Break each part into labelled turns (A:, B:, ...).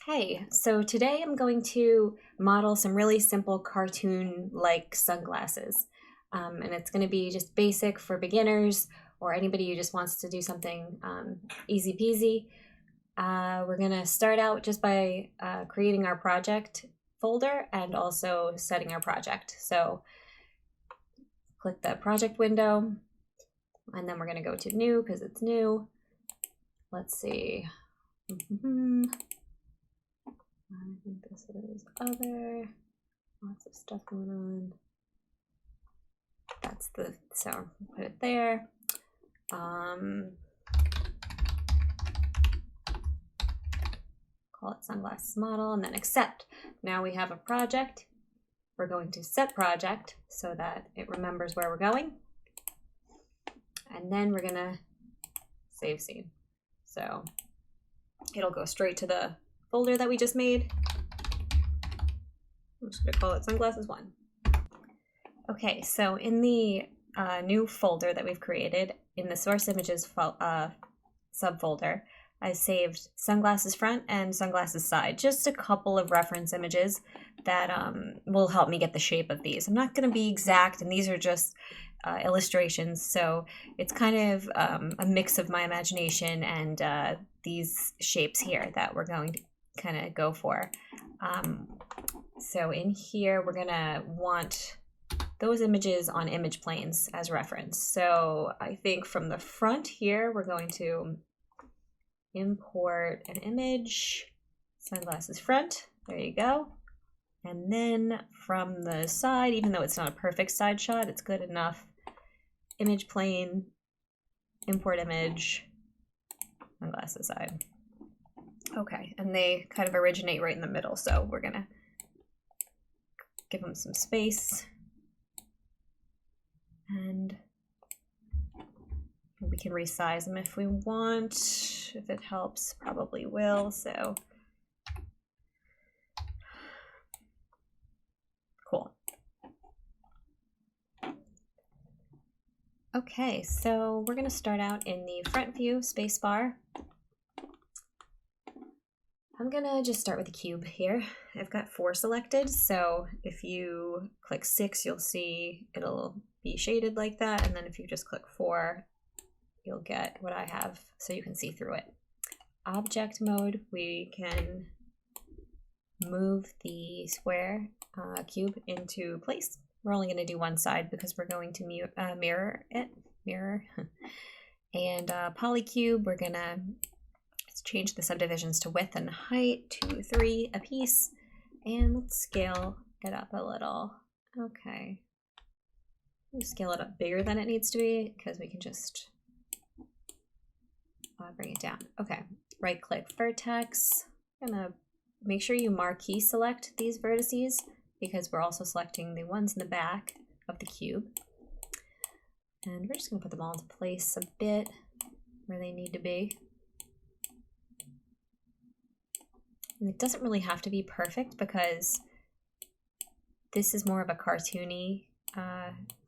A: Okay, so today I'm going to model some really simple cartoon-like sunglasses. And it's going to be just basic for beginners or anybody who just wants to do something easy peasy. We're going to start out just by creating our project folder and also setting our project. So click the project window, and then we're going to go to new because it's new. Let's see. I think this is other, lots of stuff going on. That's the, so put it there. Call it sunglasses model and then accept. Now we have a project. We're going to set project so that it remembers where we're going. And then we're gonna save scene. So it'll go straight to the folder that we just made. I'm just gonna call it sunglasses 1. Okay, so in the new folder that we've created, in the source images subfolder, I saved sunglasses front and sunglasses side, just a couple of reference images that will help me get the shape of these. I'm not gonna be exact, and these are just illustrations, so it's kind of a mix of my imagination and these shapes here that we're going to kind of go for. So in here, we're gonna want those images on image planes as reference. So I think from the front here, we're going to import an image, sunglasses front, there you go. And then from the side, even though it's not a perfect side shot, it's good enough. Image plane, import image, sunglasses side. Okay, and they kind of originate right in the middle, so we're gonna give them some space. And we can resize them if we want, if it helps, probably will, so. Cool. Okay, so we're gonna start out in the front view spacebar. I'm gonna just start with the cube here. I've got 4 selected, so if you click 6, you'll see it'll be shaded like that, and then if you just click 4, you'll get what I have, so you can see through it. Object mode, we can move the square cube into place. We're only gonna do one side because we're going to mirror it. And polycube, we're gonna change the subdivisions to width and height to 3 a piece, and let's scale it up a little. Okay, we'll scale it up bigger than it needs to be because we can just bring it down. Okay, right click vertex. I'm gonna make sure you marquee select these vertices because we're also selecting the ones in the back of the cube. And we're just gonna put them all into place a bit where they need to be. And it doesn't really have to be perfect because this is more of a cartoony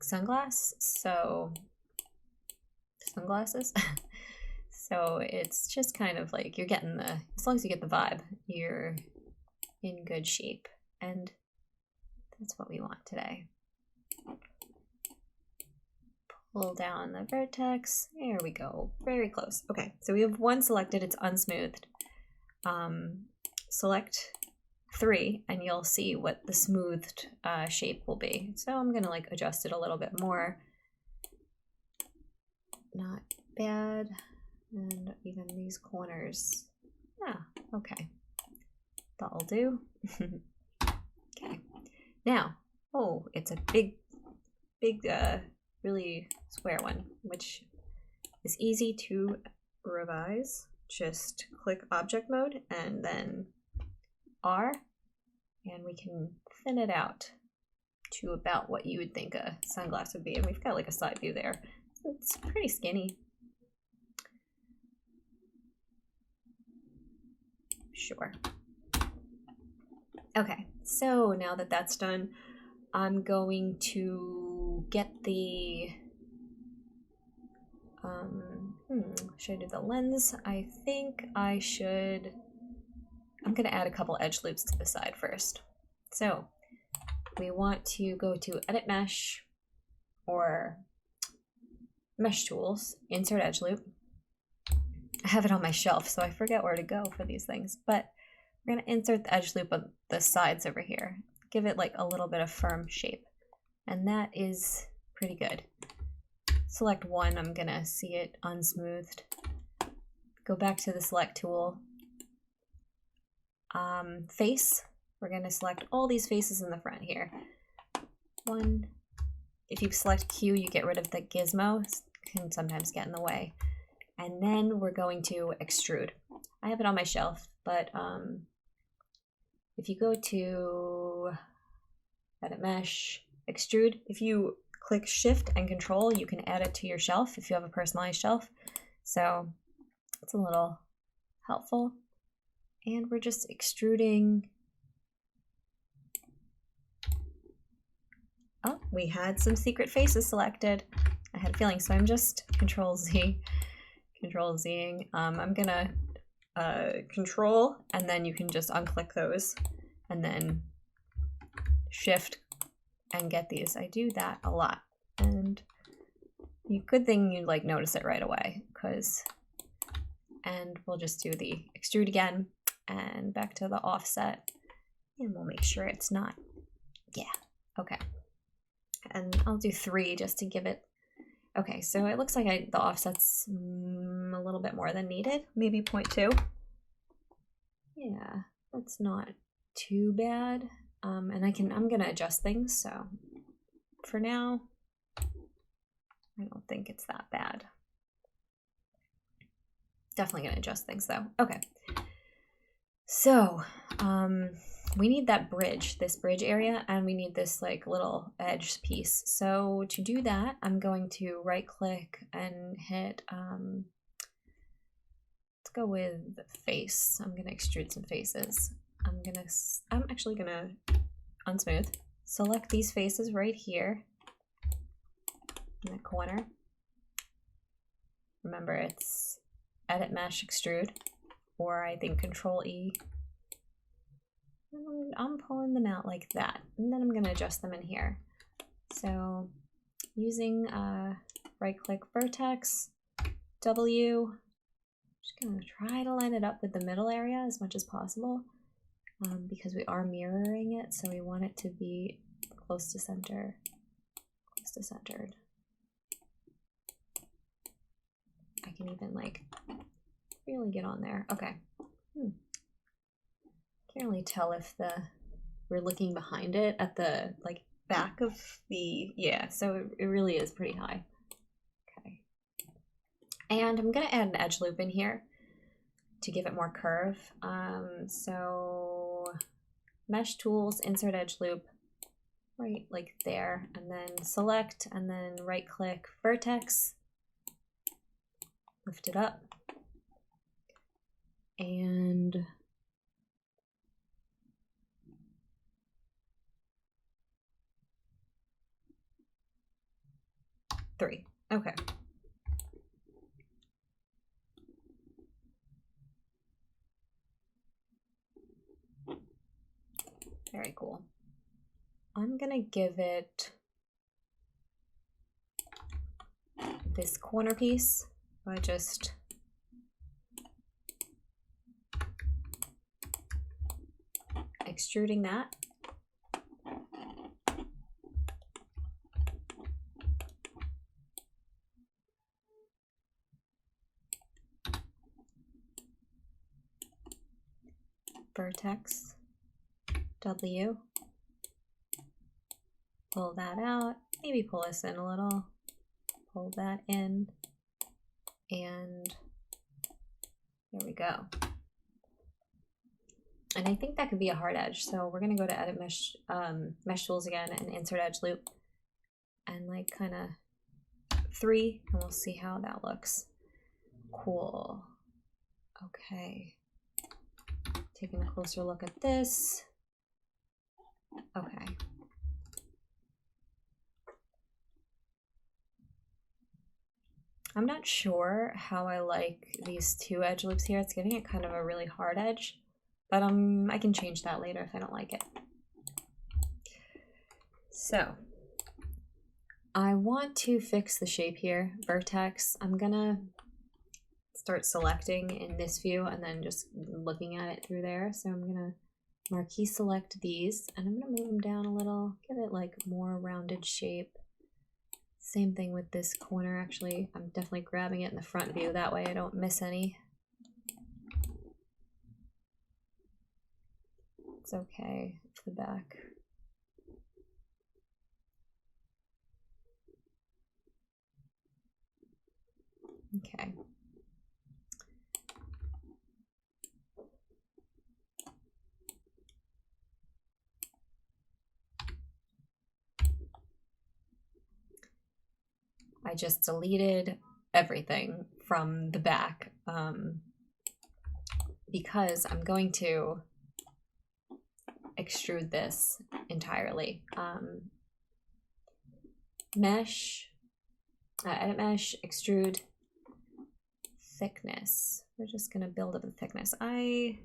A: sunglasses. So it's just kind of like you're getting the, as long as you get the vibe, you're in good shape. And that's what we want today. Pull down the vertex. There we go. Very close. Okay, so we have 1 selected. It's unsmoothed. Select 3 and you'll see what the smoothed shape will be. So I'm gonna like adjust it a little bit more. Not bad. And even these corners. Yeah, okay. That'll do. Okay. Now, oh, it's a big, really square one, which is easy to revise. Just click object mode and then R, and we can thin it out to about what you would think a sunglass would be. And we've got like a side view there. It's pretty skinny. Sure. Okay, so now that that's done, I'm going to get the, should I do the lens? I think I should I'm going to add a couple edge loops to the side first. So we want to go to Edit Mesh or Mesh Tools, Insert Edge Loop. I have it on my shelf, so I forget where to go for these things, but we're going to insert the edge loop on the sides over here. Give it like a little bit of firm shape. And that is pretty good. Select one, I'm going to see it unsmoothed. Go back to the select tool. Face, we're going to select all these faces in the front here. One. If you select Q, you get rid of the gizmo. It can sometimes get in the way. And then we're going to extrude. I have it on my shelf, but if you go to Edit Mesh, Extrude, if you click Shift and Control, you can add it to your shelf if you have a personalized shelf. So it's a little helpful. And we're just extruding. Oh, we had some secret faces selected. I had a feeling, so I'm just Control-Z. Control-Zing. I'm gonna Control, and then you can just unclick those, and then Shift and get these. I do that a lot, and good thing you like notice it right away, and we'll just do the extrude again, and back to the offset, and we'll make sure it's not, yeah, okay. And I'll do 3 just to give it. Okay, so it looks like the offset's a little bit more than needed, maybe 0.2. Yeah, that's not too bad. And I'm gonna adjust things, so for now, I don't think it's that bad. Definitely gonna adjust things though. Okay, so we need that bridge, this bridge area, and we need this like little edge piece. So to do that, I'm going to right click and hit, let's go with face. I'm gonna extrude some faces. I'm actually gonna unsmooth. Select these faces right here in the corner. Remember, it's Edit Mesh Extrude, or I think Control E. I'm pulling them out like that, and then I'm going to adjust them in here. So using right click vertex, W, just going to try to line it up with the middle area as much as possible, because we are mirroring it, so we want it to be close to center, close to centered. I can even like really get on there. Okay. Can't really tell if we're looking behind it at the like back of the, yeah, so it really is pretty high. Okay. And I'm gonna add an edge loop in here to give it more curve. So Mesh Tools, Insert Edge Loop, right like there, and then select, and then right click Vertex, lift it up, and three. Okay. Very cool. I'm gonna give it this corner piece by just extruding that. Vertex, W, pull that out, maybe pull this in a little, pull that in, and there we go. And I think that could be a hard edge, so we're gonna go to Edit Mesh, Mesh Tools again and Insert Edge Loop, and like kind of 3, and we'll see how that looks. Cool. Okay. Taking a closer look at this. Okay. I'm not sure how I like these 2 edge loops here. It's giving it kind of a really hard edge, but I can change that later if I don't like it. So I want to fix the shape here. Vertex, I'm gonna start selecting in this view and then just looking at it through there. So I'm gonna marquee select these and I'm gonna move them down a little, give it like more rounded shape. Same thing with this corner. Actually, I'm definitely grabbing it in the front view, that way I don't miss any. It's okay for the back. Okay. I just deleted everything from the back because I'm going to extrude this entirely. Mesh, edit mesh, extrude, thickness. We're just gonna build up the thickness. I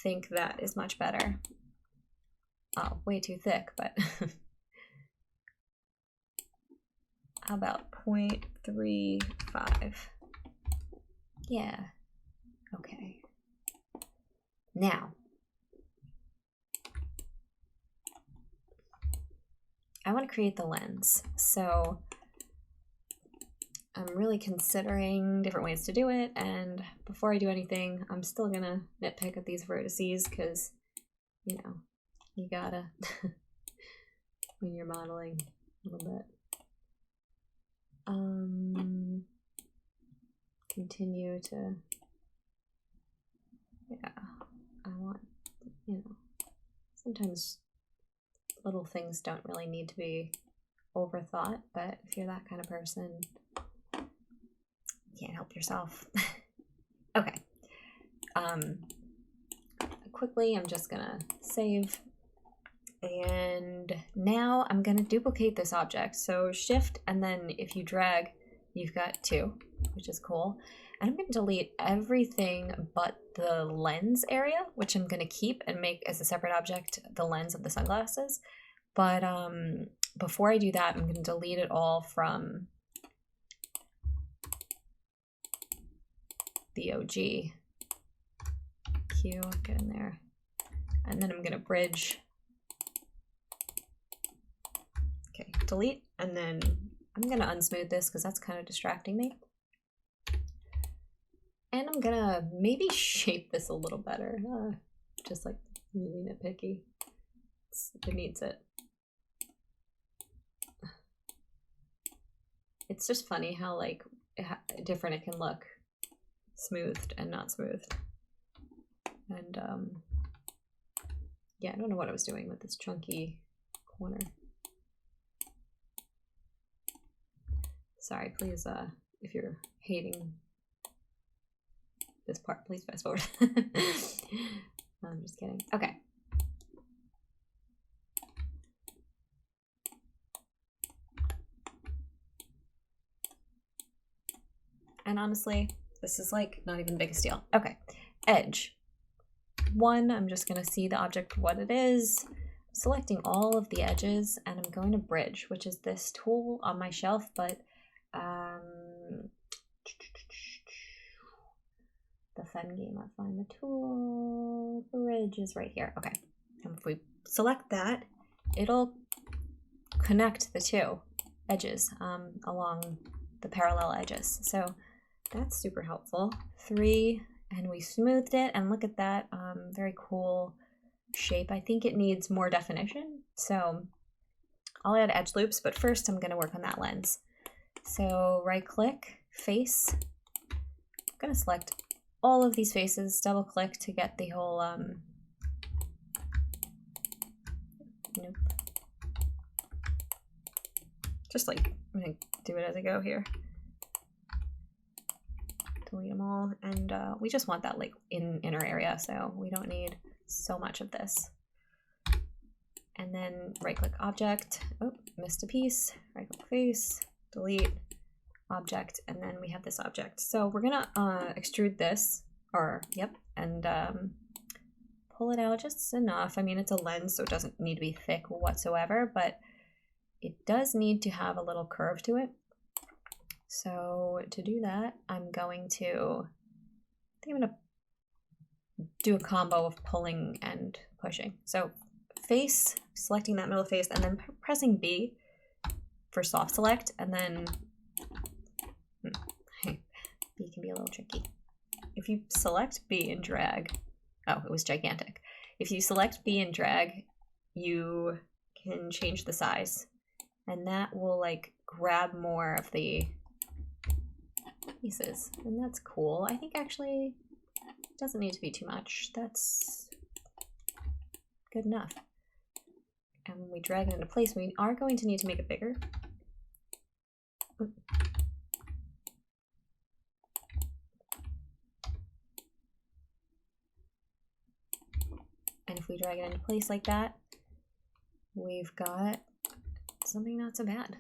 A: think that is much better. Oh, way too thick, but how about 0.35? Yeah, okay. Now, I want to create the lens. So I'm really considering different ways to do it, and before I do anything, I'm still gonna nitpick at these vertices because, you know, you gotta when you're modeling a little bit. Continue to, yeah, I want, you know, sometimes little things don't really need to be overthought, but if you're that kind of person, you can't help yourself. Okay. Quickly, I'm just gonna save. And now I'm gonna duplicate this object. So shift, and then if you drag, you've got 2, which is cool. And I'm gonna delete everything but the lens area, which I'm gonna keep and make as a separate object the lens of the sunglasses. But before I do that, I'm gonna delete it all from the OG. Q, get in there. And then I'm gonna bridge. Okay, delete, and then I'm gonna unsmooth this because that's kind of distracting me. And I'm gonna maybe shape this a little better, just like really nitpicky. It needs it. It's just funny how like different it can look, smoothed and not smoothed. And yeah, I don't know what I was doing with this chunky corner. Sorry, please, if you're hating this part, please fast forward. I'm just kidding. Okay. And honestly, this is like not even the biggest deal. Okay, edge. 1, I'm just gonna see the object for what it is. I'm selecting all of the edges, and I'm going to bridge, which is this tool on my shelf, but the fun game, I find the tool, bridge is right here. Okay, and if we select that, it'll connect the 2 edges along the parallel edges. So that's super helpful. 3, and we smoothed it, and look at that very cool shape. I think it needs more definition, so I'll add edge loops, but first I'm gonna work on that lens. So right click, face. I'm gonna select all of these faces, double click to get the whole, nope. Just like, I'm gonna do it as I go here. Delete them all, and we just want that like in inner area, so we don't need so much of this. And then right click object, oh, missed a piece, right click face, delete object, and then we have this object. So we're gonna extrude this, or yep, and pull it out just enough. I mean, it's a lens, so it doesn't need to be thick whatsoever, but it does need to have a little curve to it. So to do that, I'm going to do a combo of pulling and pushing. So face, selecting that middle face, and then pressing B for soft select, and then B can be a little tricky. If you select B and drag, oh, it was gigantic. If you select B and drag, you can change the size, and that will like grab more of the pieces, and that's cool. I think actually it doesn't need to be too much. That's good enough. And when we drag it into place, we are going to need to make it bigger. And if we drag it into place like that, we've got something not so bad.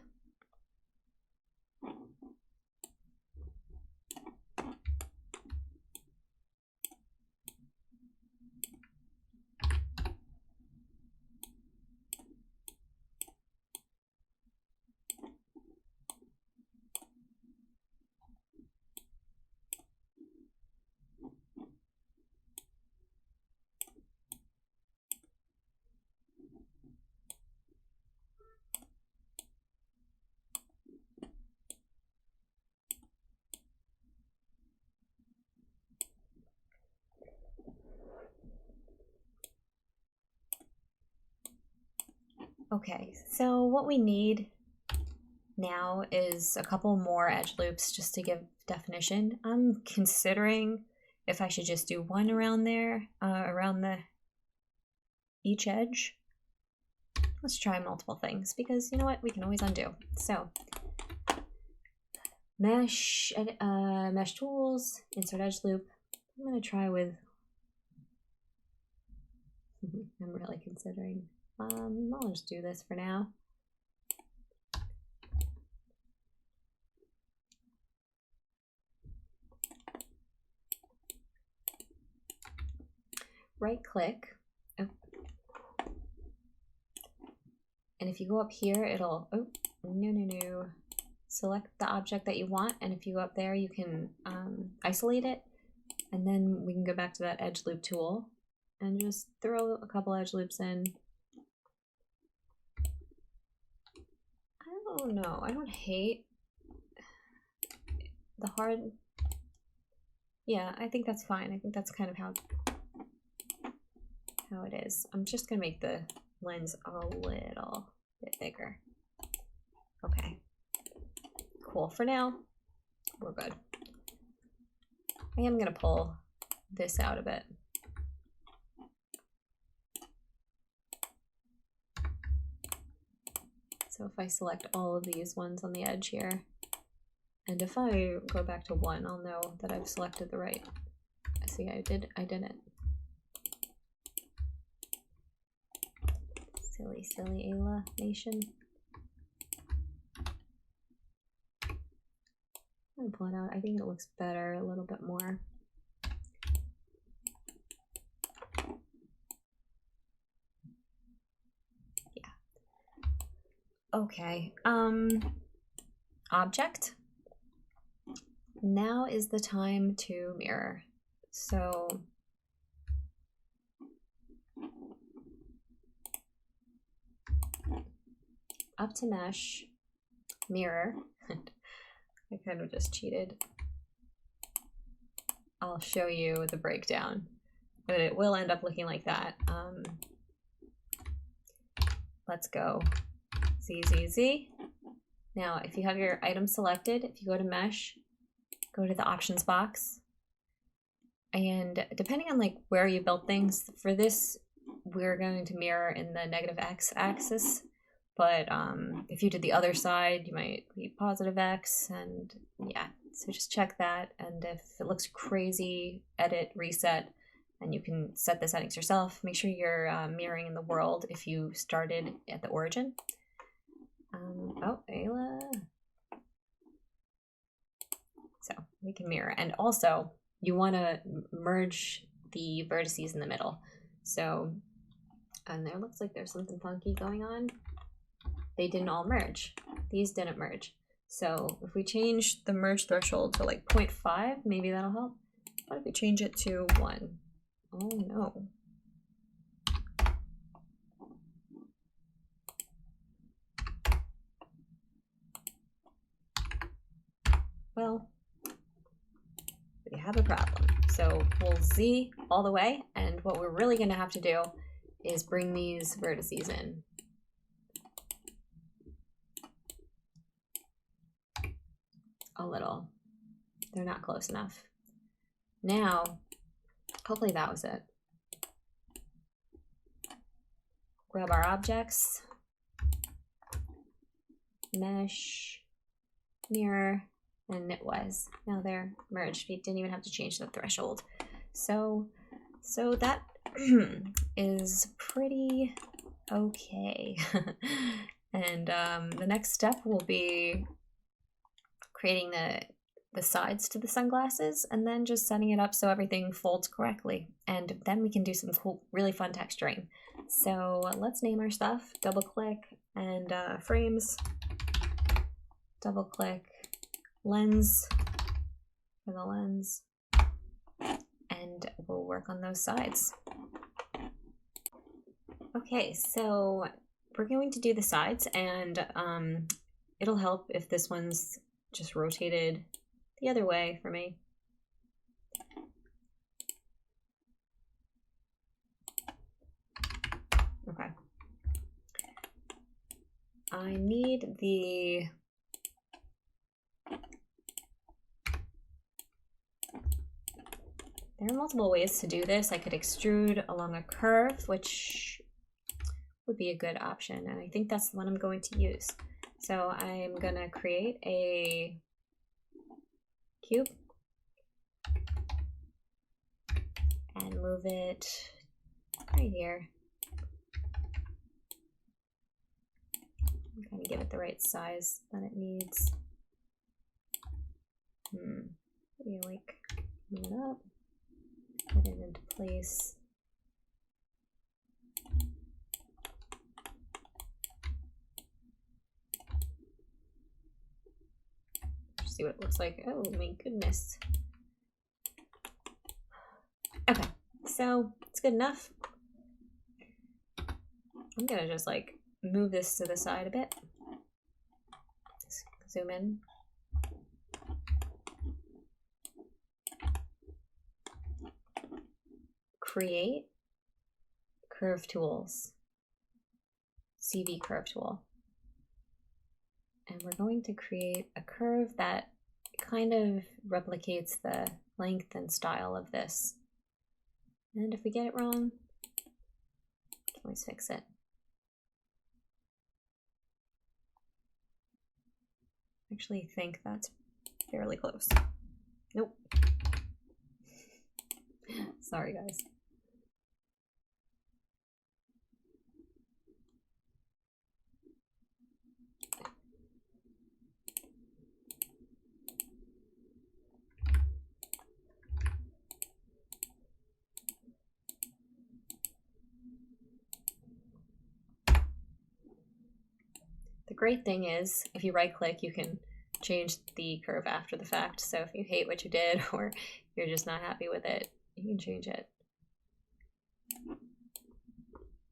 A: Okay, so what we need now is a couple more edge loops just to give definition. I'm considering if I should just do one around there, around each edge. Let's try multiple things because you know what, we can always undo. So mesh, mesh tools, insert edge loop. I'm gonna try with, I'm really considering. I'll just do this for now. Right click. Oh. And if you go up here, it'll, oh, no. Select the object that you want. And if you go up there, you can isolate it. And then we can go back to that edge loop tool and just throw a couple edge loops in. I don't know. I don't hate the hard. Yeah, I think that's fine. I think that's kind of how it is. I'm just gonna make the lens a little bit bigger. Okay. Cool. For now, we're good. I am gonna pull this out a bit. So if I select all of these ones on the edge here, and if I go back to one, I'll know that I've selected the right. See, I didn't. Silly Ayla Nation. I'm gonna pull it out. I think it looks better a little bit more. Okay, object. Now is the time to mirror. So up to mesh, mirror. I kind of just cheated. I'll show you the breakdown, but it will end up looking like that. Let's go. Z. Now, if you have your item selected, if you go to mesh, go to the options box, and depending on like where you built things, for this, we're going to mirror in the negative X axis, but if you did the other side, you might be positive X, and yeah, so just check that, and if it looks crazy, edit, reset, and you can set the settings yourself. Make sure you're mirroring in the world if you started at the origin. Oh, Ayla. So we can mirror. And also, you want to merge the vertices in the middle. So, and there looks like there's something funky going on. They didn't all merge. These didn't merge. So if we change the merge threshold to like 0.5, maybe that'll help. What if we change it to 1? Oh no. Well, we have a problem. So we'll Z all the way, and what we're really gonna have to do is bring these vertices in. A little. They're not close enough. Now, hopefully that was it. Grab our objects, mesh, mirror, and it was. Now they're merged. We didn't even have to change the threshold. So that is pretty okay. And the next step will be creating the sides to the sunglasses and then just setting it up so everything folds correctly. And then we can do some cool, really fun texturing. So let's name our stuff. Double click and frames. Double click lens for the lens. And we'll work on those sides. Okay, so we're going to do the sides, and it'll help if this one's just rotated the other way for me. Okay. I need the there are multiple ways to do this. I could extrude along a curve, which would be a good option, and I think that's the one I'm going to use. So I'm gonna create a cube and move it right here. I'm gonna give it the right size that it needs. Maybe like move it up, put it into place. See what it looks like. Oh my goodness. Okay, so it's good enough. I'm gonna just like move this to the side a bit. Zoom in. Create curve tools. CV curve tool. And we're going to create a curve that kind of replicates the length and style of this. And if we get it wrong, we can always fix it. I actually think that's fairly close. Nope. Sorry, guys. The great thing is, if you right click, you can change the curve after the fact. So if you hate what you did or you're just not happy with it, you can change it.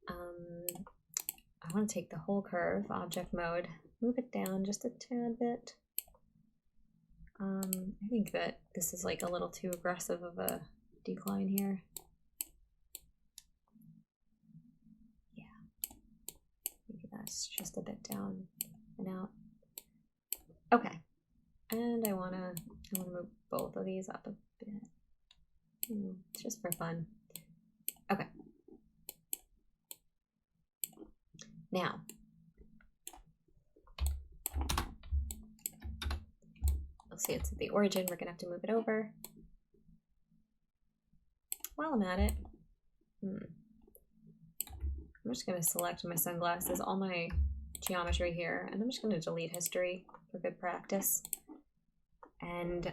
A: I want to take the whole curve, object mode, move it down just a tad bit. I think that this is like a little too aggressive of a decline here. That's just a bit down and out. Okay, and I wanna move both of these up a bit. Just for fun. Okay. Now, you'll see it's at the origin. We're gonna have to move it over. While I'm at it, I'm just going to select my sunglasses, all my geometry here, and I'm just going to delete history for good practice. And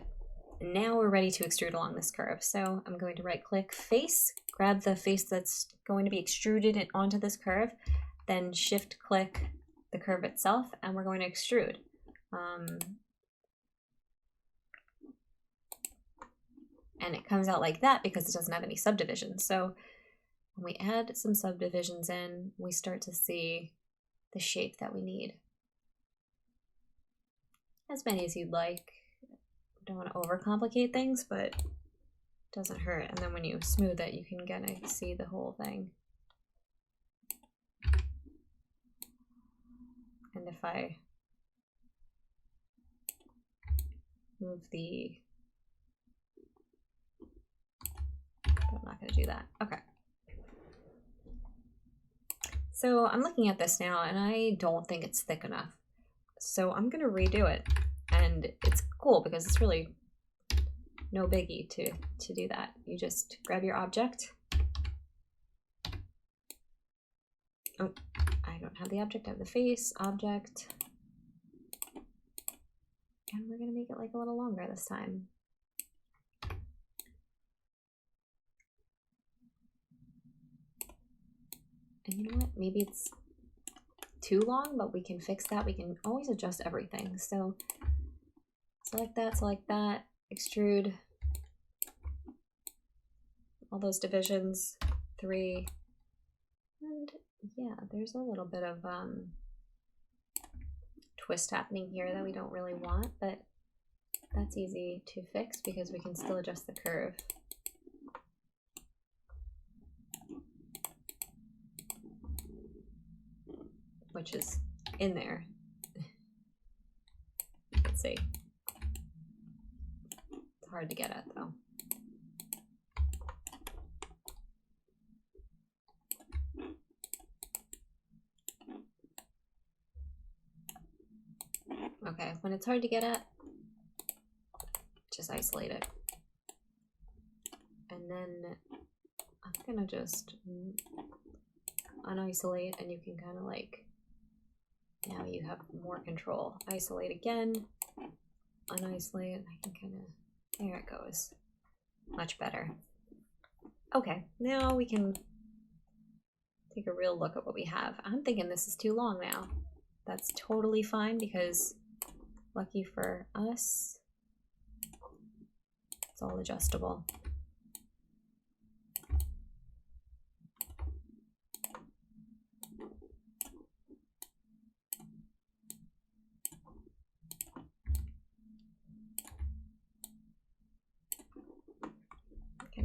A: now we're ready to extrude along this curve. So I'm going to right click face, grab the face that's going to be extruded onto this curve, then shift click the curve itself, and we're going to extrude. And it comes out like that because it doesn't have any subdivisions. So when we add some subdivisions in, we start to see the shape that we need. As many as you'd like. Don't want to overcomplicate things, but it doesn't hurt. And then when you smooth it, you can kind of see the whole thing. And if I move the... I'm not going to do that. Okay. So I'm looking at this now, and I don't think it's thick enough. So I'm going to redo it. And it's cool because it's really no biggie to do that. You just grab your object. Oh, I don't have the object, I have the face, object. And we're going to make it like a little longer this time. And you know what? Maybe it's too long, but we can fix that. We can always adjust everything. So select that, extrude all those divisions, 3, and yeah, there's a little bit of twist happening here that we don't really want, but that's easy to fix because we can still adjust the curve. Which is in there. You can see. It's hard to get at though. Okay, when it's hard to get at, just isolate it. And then I'm gonna just unisolate, and you can kind of like, now you have more control. Isolate again, unisolate, and I can kind of, there it goes. Much better. Okay, now we can take a real look at what we have. I'm thinking this is too long now. That's totally fine because lucky for us, it's all adjustable.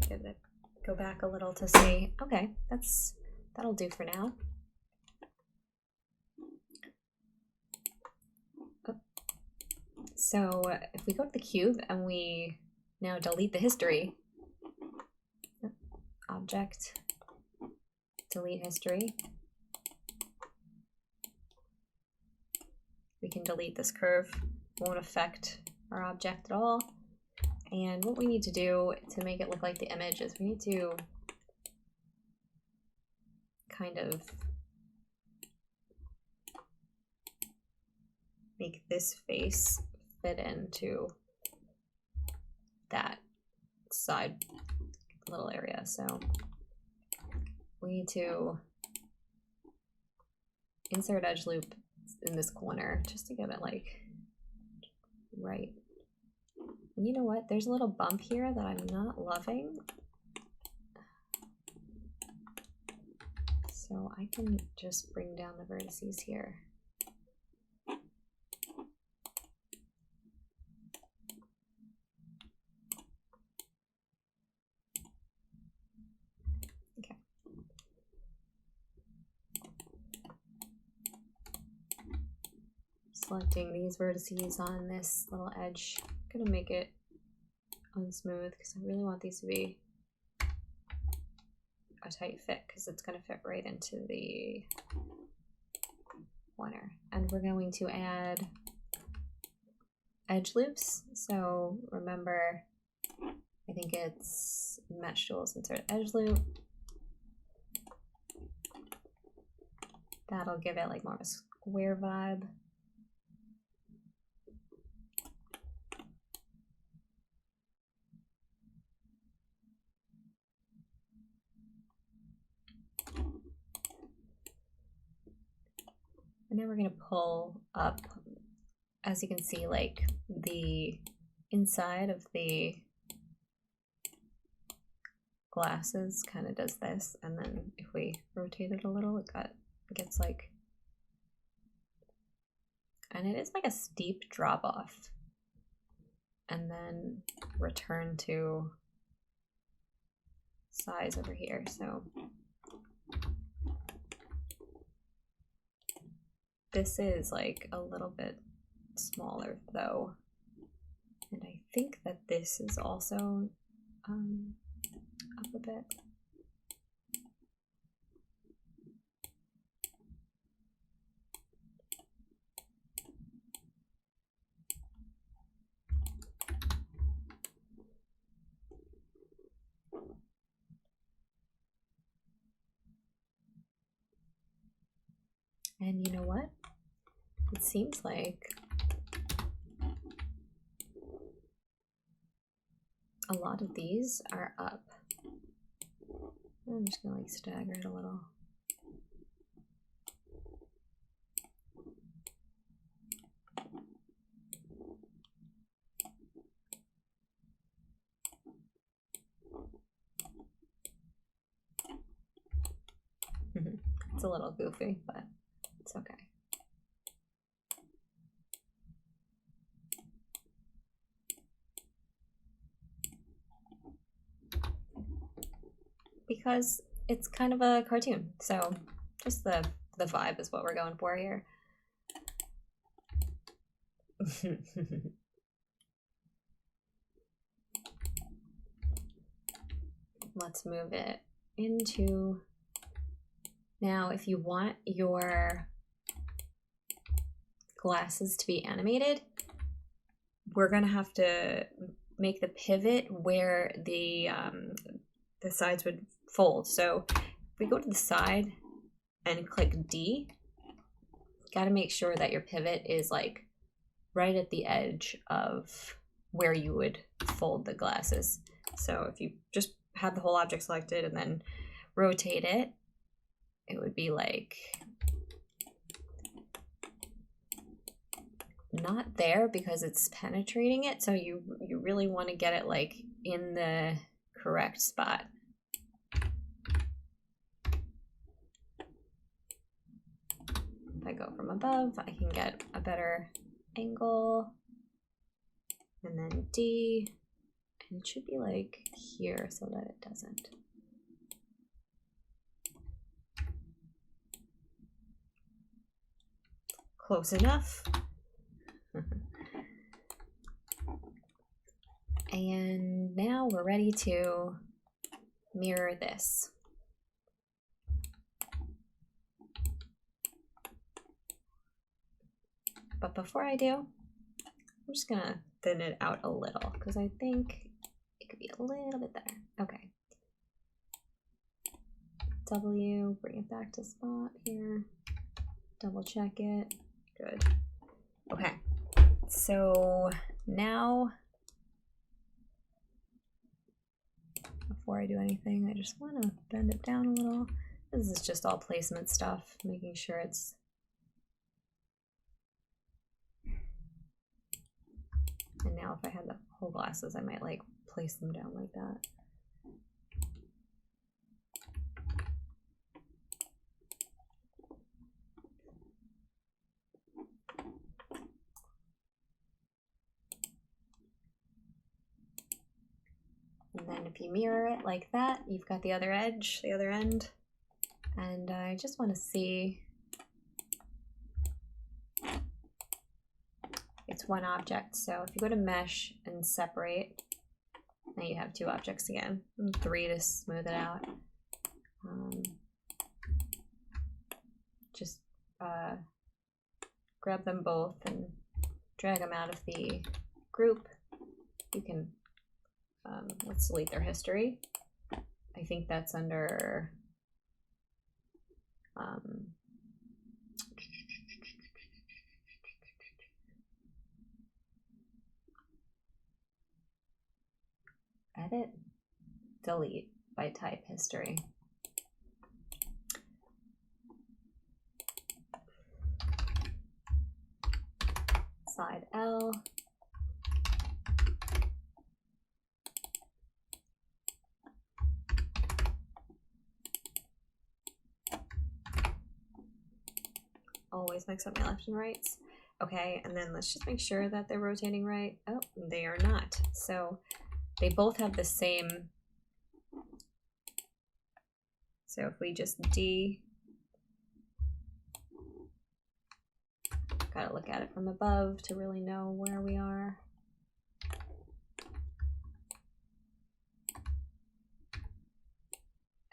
A: Give it, go back a little to see, okay, that'll do for now. Oh. So if we go to the cube and we now delete the history, object, delete history, we can delete this curve, won't affect our object at all. And what we need to do to make it look like the image is we need to kind of make this face fit into that side little area. So we need to insert edge loop in this corner just to give it like right. And you know what? There's a little bump here that I'm not loving. So I can just bring down the vertices here. Okay. Selecting these vertices on this little edge. I'm gonna make it unsmooth because I really want these to be a tight fit because it's going to fit right into the corner. And we're going to add edge loops. So remember, I think it's Mesh Tools, insert edge loop. That'll give it like more of a square vibe. now we're going to pull up, as you can see, like the inside of the glasses kind of does this, and then if we rotate it a little, it gets like, and it is like a steep drop off, and then return to size over here. So this is like a little bit smaller though, and I think that this is also up a bit. And you know what? It seems like a lot of these are up. I'm just gonna like stagger it a little. It's a little goofy, but it's okay. Because it's kind of a cartoon, so just the vibe is what we're going for here. Let's move it into, now if you want your glasses to be animated, we're gonna have to make the pivot where the sides would fold. So if we go to the side and click D, got to make sure that your pivot is like right at the edge of where you would fold the glasses. So if you just have the whole object selected and then rotate it, it would be like not there because it's penetrating it. So you really want to get it like in the correct spot. If I go from above, I can get a better angle, and then D, and it should be like here so that it doesn't. Close enough. And now we're ready to mirror this. But before I do, I'm just gonna thin it out a little because I think it could be a little bit better. Okay. W, bring it back to spot here. Double check it. Good. Okay. So now, before I do anything, I just want to bend it down a little. This is just all placement stuff, making sure it's and now if I had the whole glasses, I might like place them down like that. And then if you mirror it like that, you've got the other edge, the other end. And I just want to see, it's one object. So if you go to mesh and separate, now you have two objects again, and three to smooth it out. Just grab them both and drag them out of the group. You can, let's delete their history. I think that's under edit, delete by type history. side L. Always mix up my left and rights. Okay, and then let's just make sure that they're rotating right. Oh, they are not. So they both have the same. So if we just gotta look at it from above to really know where we are.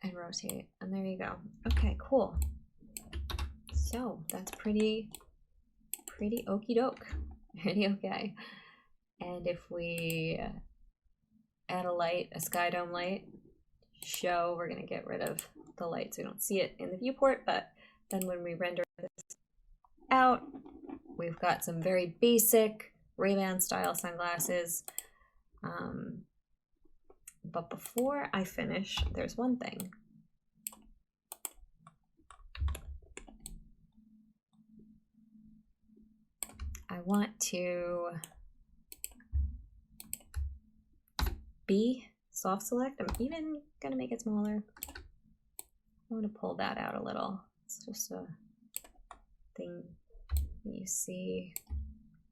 A: And rotate, and there you go. Okay, cool. So that's pretty okey doke, pretty okay. And if we add a light, a sky dome light, show, we're gonna get rid of the light so we don't see it in the viewport, but then when we render this out, we've got some very basic Ray-Ban style sunglasses. But before I finish, there's one thing. I want to soft select. I'm even gonna make it smaller. I want to pull that out a little. It's just a thing you see.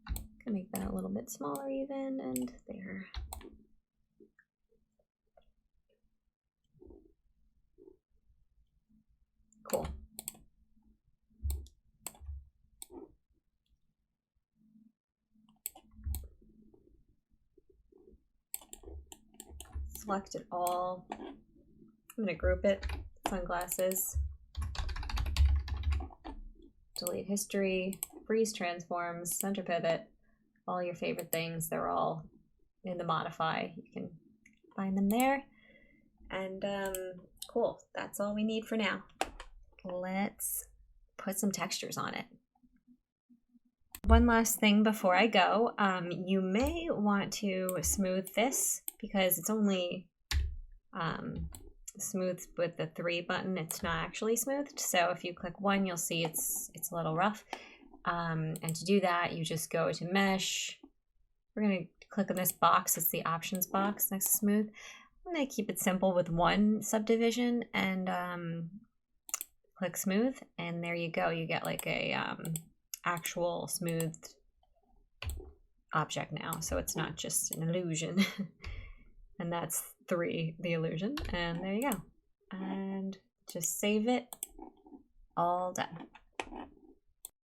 A: I'm gonna make that a little bit smaller even, and there. Cool. Select it all. I'm going to group it. Sunglasses. Delete history. Freeze transforms. Center pivot. All your favorite things. They're all in the modify. You can find them there. And cool. That's all we need for now. Let's put some textures on it. One last thing before I go, you may want to smooth this because it's only smooth with the 3 button. It's not actually smoothed. So if you click 1, you'll see it's a little rough. And to do that, you just go to mesh. We're gonna click on this box. It's the options box next to smooth. I'm gonna keep it simple with 1 subdivision and click smooth, and there you go. You get like a actual smoothed object now, so it's not just an illusion. And that's 3, the illusion, and there you go. And just save it. All done.